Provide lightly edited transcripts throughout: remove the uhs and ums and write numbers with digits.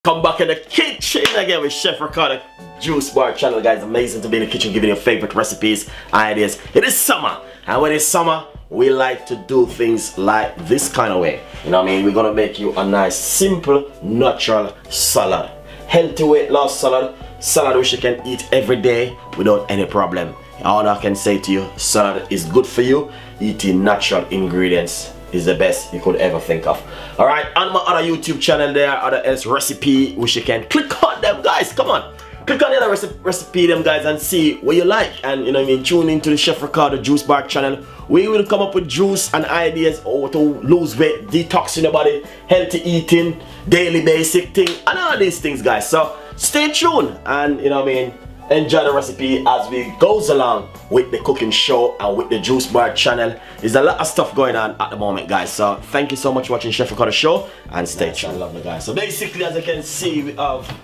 Come back in the kitchen again with Chef Ricardo Juice Bar channel, guys. Amazing to be in the kitchen giving you favorite recipes, ideas. It is summer, and when it's summer, we like to do things like this kind of way. You know what I mean? We're gonna make you a nice, simple, natural salad. Healthy weight loss salad. Salad which you can eat every day without any problem. All I can say to you, salad is good for you. Eating natural ingredients is the best you could ever think of. Alright, on my other YouTube channel there, other else recipe which you can click on them, guys. Come on, click on the other recipe them, guys, and see what you like. And you know what I mean, tune into the Chef Ricardo Juice Bar channel. We will come up with juice and ideas how to lose weight, detoxing your body, healthy eating, daily basic thing, and all these things, guys. So stay tuned and you know what I mean, enjoy the recipe as we goes along with the cooking show and with the Juice Bar channel. There's a lot of stuff going on at the moment, guys. So thank you so much for watching Chef Ricardo show and stay tuned. I love the guys. So basically, as you can see, we have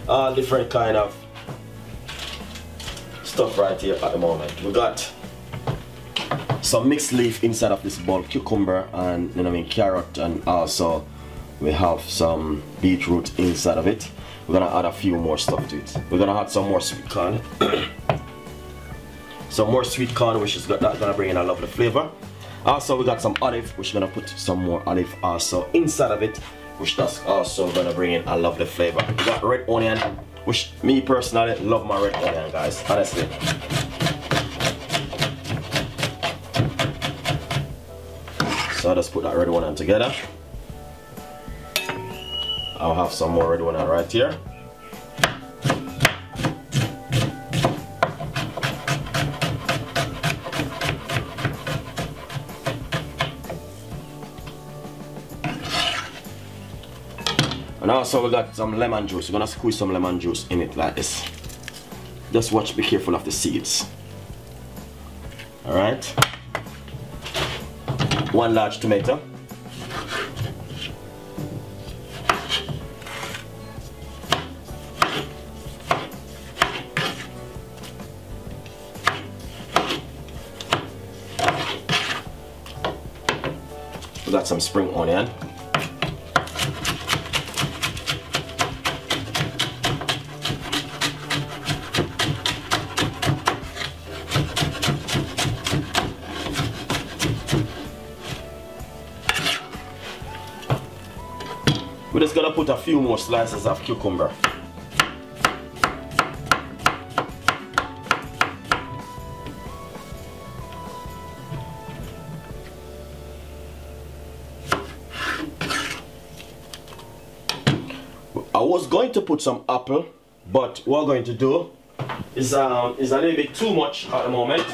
all different kind of stuff right here at the moment. We got some mixed leaf inside of this bowl, cucumber and you know what I mean, carrot, and also we have some beetroot inside of it. We're gonna add a few more stuff to it. We're gonna add some more sweet corn. Some more sweet corn, which is gonna bring in a lovely flavor. Also, we got some olive, which we're gonna put some more olive also inside of it, which that's also gonna bring in a lovely flavor. We got red onion, which me personally love my red onion, guys, honestly. So I'll just put that red onion together. I'll have some more red onion right here. And also we got some lemon juice. We're gonna squeeze some lemon juice in it like this. Just watch, be careful of the seeds. Alright. 1 large tomato. We got some spring onion. We're just gonna put a few more slices of cucumber. I was going to put some apple, but what we're going to do is a little bit too much at the moment.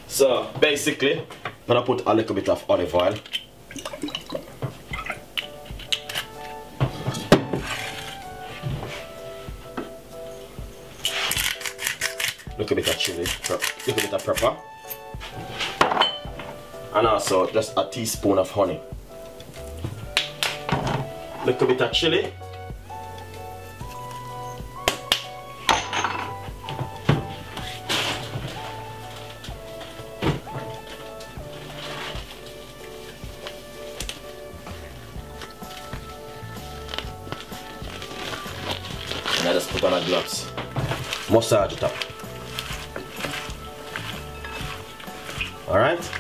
So basically, I'm gonna put a little bit of olive oil. Little bit of chili, little bit of pepper. And also just a teaspoon of honey. Little bit of chili. And I just put on a gloves. Massage it up. Alright?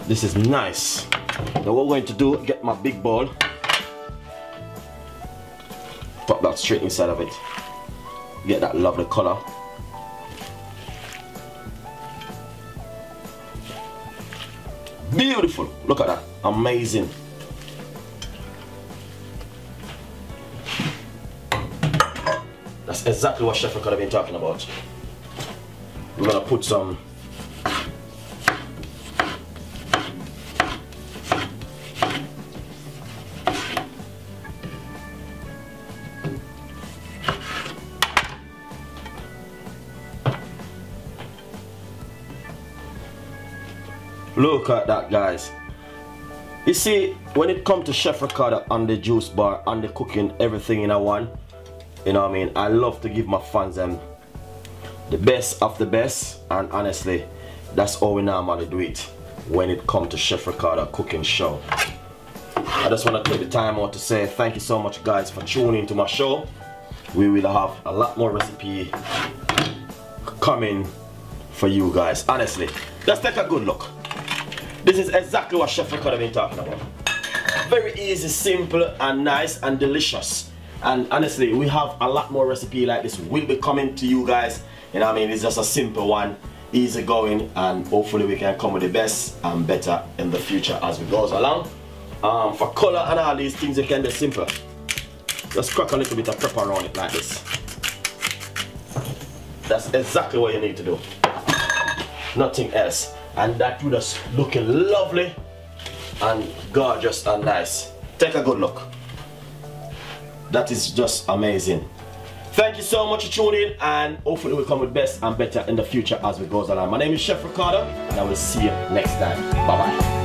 This is nice. Now what we're going to do, get my big bowl, pop that straight inside of it, get that lovely color. Beautiful, look at that, amazing. That's exactly what Chef Ricardo have been talking about. We're gonna put some look at that, guys. You see, when it comes to Chef Ricardo and the juice bar and the cooking, everything in a one, you know what I mean, I love to give my fans the best of the best, and honestly, That's how we normally do it when it comes to Chef Ricardo cooking show. I just want to take the time out to say thank you so much guys for tuning into my show. We will have a lot more recipe coming for you guys. Honestly, let's take a good look. This is exactly what Chef Ricardo been talking about. Very easy, simple and nice and delicious. And honestly, we have a lot more recipe like this will be coming to you guys. You know what I mean? It's just a simple one, easy going, and hopefully we can come with the best and better in the future as we goes along. For color and all these things, you can be simple. Just crack a little bit of pepper around it like this. That's exactly what you need to do. Nothing else. And that would just looking lovely and gorgeous and nice. Take a good look. That is just amazing. Thank you so much for tuning in, and hopefully we'll come with best and better in the future as we goes along. My name is Chef Ricardo, and I will see you next time. Bye bye.